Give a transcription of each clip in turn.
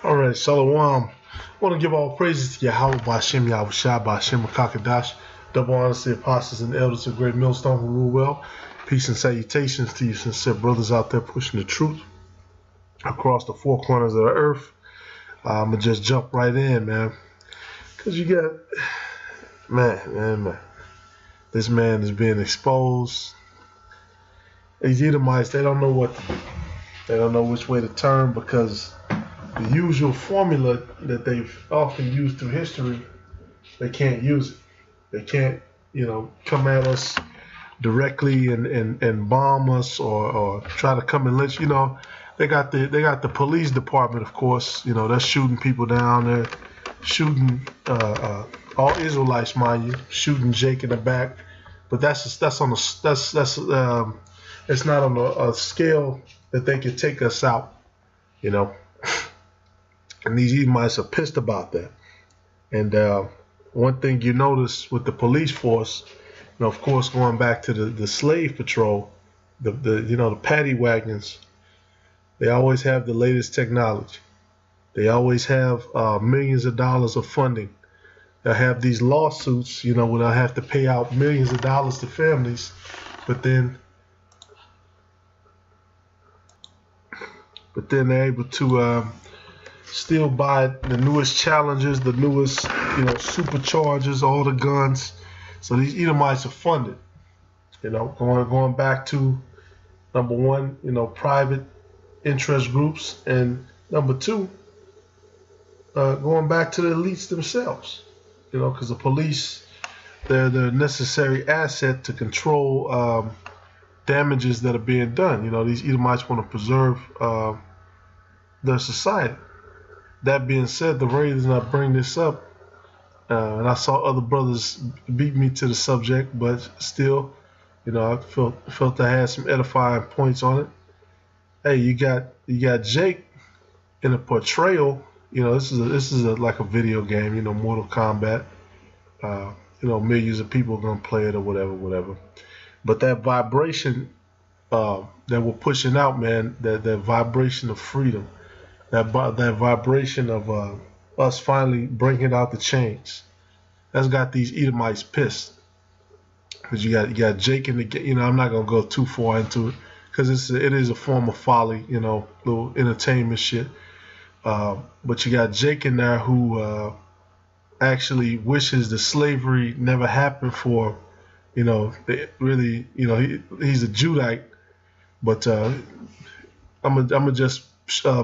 All right, Shalom. I want to give all praises to Yahweh Bashem Yahushua Bashem Kakadash, double honors to the apostles and elders of Great Millstone who rule well. Peace and salutations to you sincere brothers out there pushing the truth across the four corners of the earth. I'm going to just jump right in, man. Because you got, man. This man is being exposed. These Edomites, they don't know what to do. They don't know which way to turn because the usual formula that they've often used through history, they can't use it. They can't, come at us directly and bomb us or try to come and lynch. They got the police department, of course. They're shooting people down. They're shooting all Israelites, mind you, shooting Jake in the back. But it's not on a scale that they can take us out, And these Edomites are pissed about that. And one thing you notice with the police force, of course, going back to the slave patrol, the paddy wagons, they always have the latest technology. They always have millions of dollars of funding. They'll have these lawsuits, where they'll have to pay out millions of dollars to families, but then they're able to still buy the newest Challengers, the newest, superchargers, all the guns. So these Edomites are funded, going back to number one, private interest groups, and number two, going back to the elites themselves, because the police, they're the necessary asset to control damages that are being done. These Edomites want to preserve their society. That being said, the reason I bring this up, and I saw other brothers beat me to the subject, but still, I felt I had some edifying points on it. Hey, you got Jake in a portrayal. This is like a video game. Mortal Kombat. Millions of people are gonna play it or whatever. But that vibration that we're pushing out, man, that vibration of freedom. That vibration of us finally breaking out the chains, that's got these Edomites pissed. Because you got Jake in the, I'm not gonna go too far into it because it is a form of folly, little entertainment shit. But you got Jake in there who actually wishes the slavery never happened for, really, he's a Judite, but I'm gonna just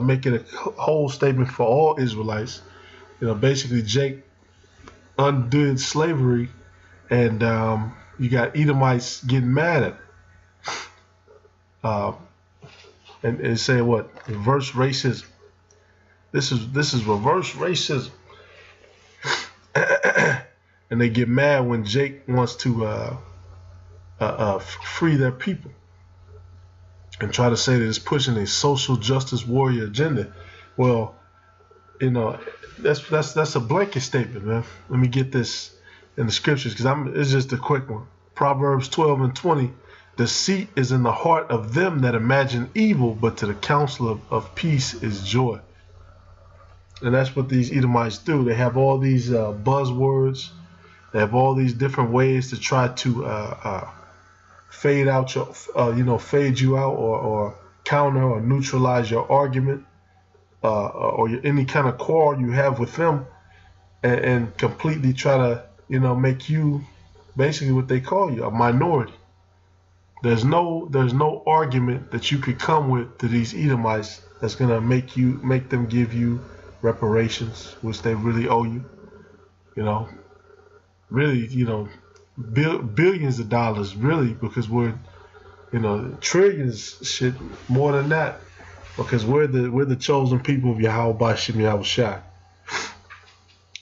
make it a whole statement for all Israelites. Basically Jake undid slavery, and you got Edomites getting mad at it, and saying what? Reverse racism. This is reverse racism. And they get mad when Jake wants to free their people and try to say that it's pushing a social justice warrior agenda. Well, that's a blanket statement, man. Let me get this in the scriptures because it's just a quick one. Proverbs 12:20. Deceit is in the heart of them that imagine evil, but to the counsel of peace is joy. And that's what these Edomites do. They have all these buzzwords. They have all these different ways to try to fade you out or counter or neutralize your argument or any kind of quarrel you have with them, and completely try to make you basically what they call you, a minority. There's no argument that you could come with to these Edomites that's gonna make them give you reparations, which they really owe you. Really, billions of dollars, really, because we're, trillions, shit, more than that, because we're the chosen people of Yahweh Bashem Yahushua.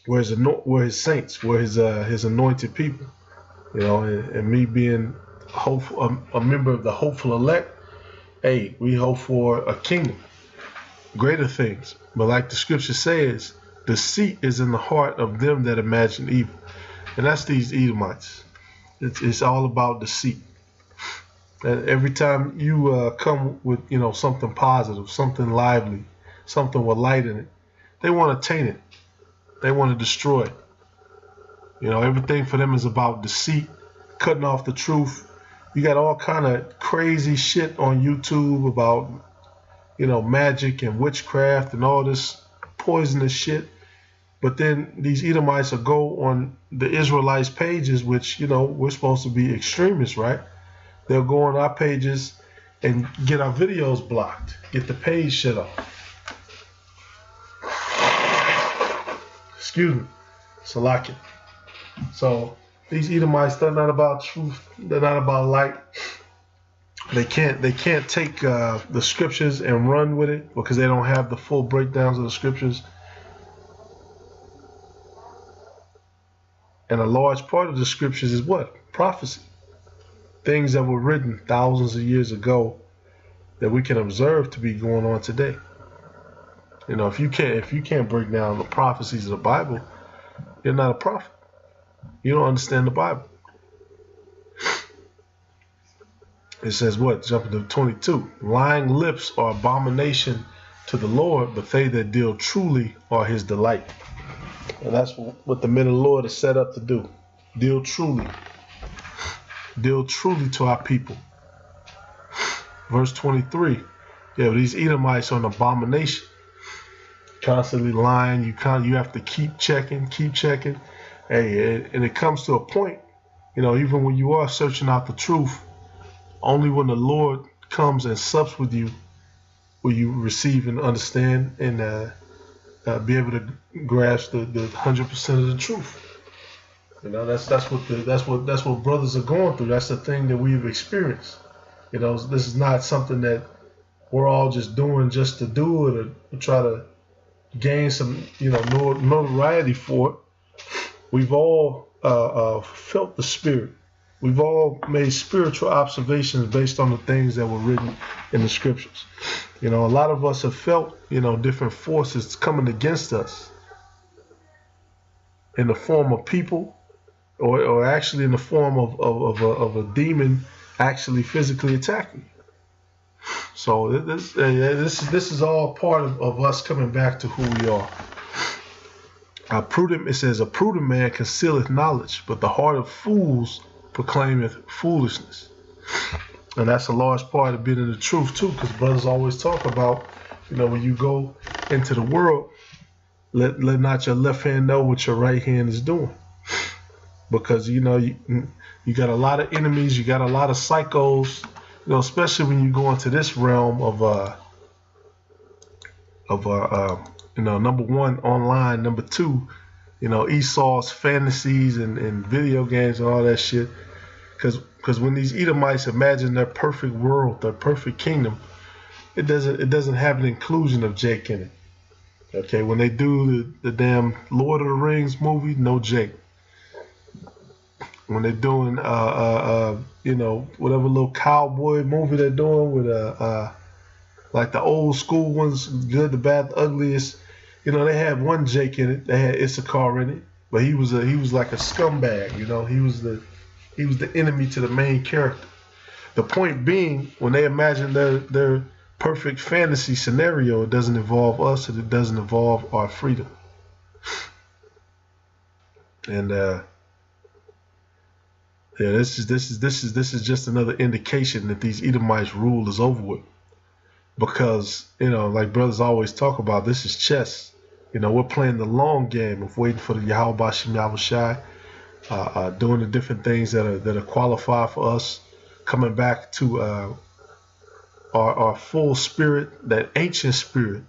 We're his saints, we're his anointed people, and me being hopeful, a member of the hopeful elect. Hey, we hope for a kingdom, greater things. But like the scripture says, deceit is in the heart of them that imagine evil. And that's these Edomites. It's all about deceit. And every time you come with something positive, something lively, something with light in it, They want to taint it. They want to destroy it. You know, everything for them is about deceit, cutting off the truth. You got all kind of crazy shit on YouTube about, you know, magic and witchcraft and all this poisonous shit. But then these Edomites will go on the Israelites' pages, which, you know, we're supposed to be extremists, right? They'll go on our pages and get our videos blocked, get the page shut off. Excuse me. Salakia. So these Edomites, they're not about truth. They're not about light. They can't take the scriptures and run with it because they don't have the full breakdowns of the scriptures. And a large part of the scriptures is what? Prophecy. Things that were written thousands of years ago that we can observe to be going on today. You know, if you can't break down the prophecies of the Bible, you're not a prophet. You don't understand the Bible. It says what? Jumping to 22. Lying lips are abomination to the Lord, but they that deal truly are his delight. And that's what the men of the Lord are set up to do. Deal truly. Deal truly to our people. Verse 23. Yeah, these Edomites are an abomination. Constantly lying. You have to keep checking. Hey, and it comes to a point, you know, even when you are searching out the truth, only when the Lord comes and sups with you will you receive and understand and be able to grasp the 100% of the truth. You know, that's what brothers are going through. That's the thing that we've experienced. You know, this is not something that we're all just doing just to do it or try to gain some, you know, notoriety for it. We've all felt the Spirit. We've all made spiritual observations based on the things that were written in the scriptures. You know, a lot of us have felt, you know, different forces coming against us in the form of people or actually in the form of a demon actually physically attacking you. So this is all part of us coming back to who we are. It says, a prudent man concealeth knowledge, but the heart of fools proclaimeth foolishness. And that's a large part of being in the truth too, because brothers always talk about, you know, when you go into the world, let not your left hand know what your right hand is doing. Because, you know, you got a lot of enemies, you got a lot of psychos, you know, especially when you go into this realm of you know, number one, online, number two, you know, Esau's fantasies and video games and all that shit. Because when these Edomites imagine their perfect world, their perfect kingdom, it doesn't have an inclusion of Jake in it. Okay, when they do the damn Lord of the Rings movie, no Jake. When they're doing you know, whatever little cowboy movie they're doing with like the old school ones, Good, the Bad, the Ugliest, you know, they had one Jake in it. They had Issachar in it, but he was like a scumbag. You know, he was the enemy to the main character. The point being, when they imagine their perfect fantasy scenario, it doesn't involve us, and it doesn't involve our freedom. And yeah, this is just another indication that these Edomites' rule is over with. Because, you know, like brothers always talk about, this is chess. You know, we're playing the long game of waiting for the Yahweh Bashim Yahushai, doing the different things that are qualified for us, coming back to our full spirit, that ancient spirit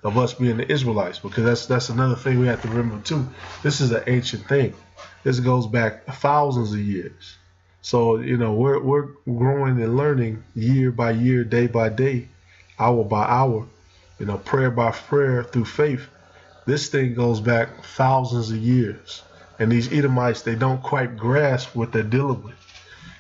of us being the Israelites. Because that's another thing we have to remember too. This is an ancient thing. This goes back thousands of years. So, you know, we're growing and learning year by year, day by day, hour by hour, you know, prayer by prayer through faith. This thing goes back thousands of years. And these Edomites, they don't quite grasp what they're dealing with.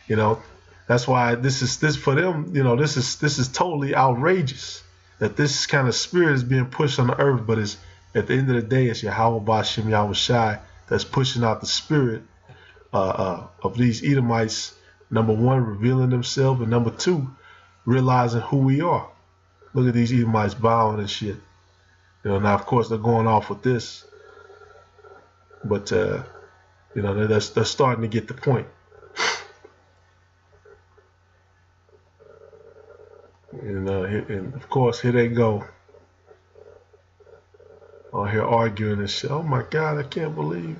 You know, that's why this for them, you know, this is totally outrageous that this kind of spirit is being pushed on the earth. But it's, at the end of the day, it's Yahweh Bashim Yahushai that's pushing out the spirit of these Edomites. Number one, revealing themselves, and number two, realizing who we are. Look at these Edomites bowing and shit. Now of course they're going off with this, but they're starting to get the point. And of course here they go on here arguing and shit. Oh my God, I can't believe.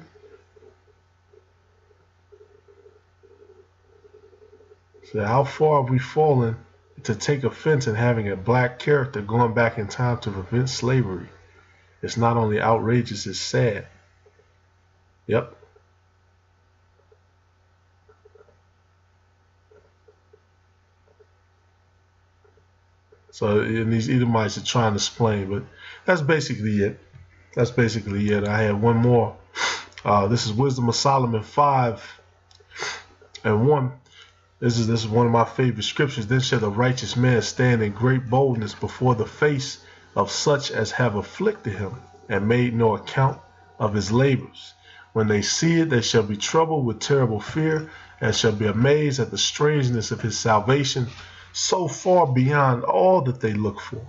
So how far have we fallen to take offense in having a black character going back in time to prevent slavery? It's not only outrageous, it's sad. Yep. So and these Edomites are trying to explain, but that's basically it. That's basically it. I had one more. This is Wisdom of Solomon 5:1. This is one of my favorite scriptures. Then shall the righteous man stand in great boldness before the face of such as have afflicted him, and made no account of his labors. When they see it, they shall be troubled with terrible fear, and shall be amazed at the strangeness of his salvation, so far beyond all that they look for.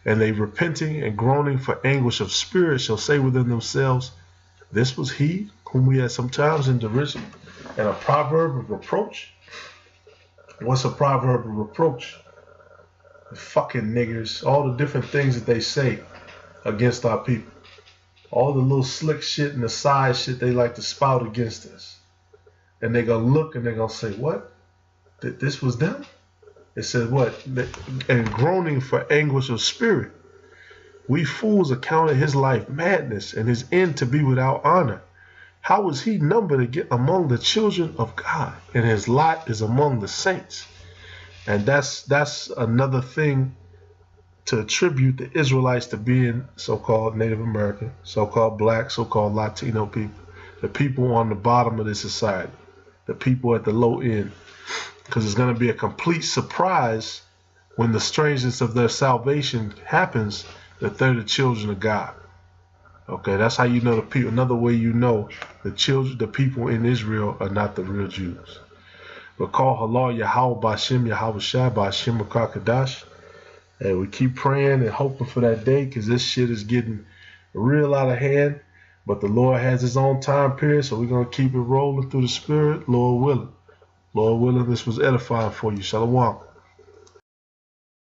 And they, repenting and groaning for anguish of spirit, shall say within themselves, this was he whom we had sometimes in derision, and a proverb of reproach. What's a proverb of reproach? The fucking niggers, all the different things that they say against our people. All the little slick shit and the side shit they like to spout against us. And they're going to look and they're going to say, what? This was them? It said what? And groaning for anguish of spirit. We fools accounted his life madness and his end to be without honor. How was he numbered among the children of God, and his lot is among the saints? And that's another thing to attribute the Israelites to being so-called Native American, so-called black, so-called Latino people, the people on the bottom of this society, the people at the low end. Because it's going to be a complete surprise when the strangeness of their salvation happens that they're the children of God. Okay, that's how you know the people. Another way you know the people in Israel are not the real Jews. But call Halal Yahweh Bashim Yahweh Shai Bashim Makakadash. And we keep praying and hoping for that day, because this shit is getting real out of hand. But the Lord has his own time period, so we're going to keep it rolling through the spirit, Lord willing. Lord willing, this was edifying for you. Shalom.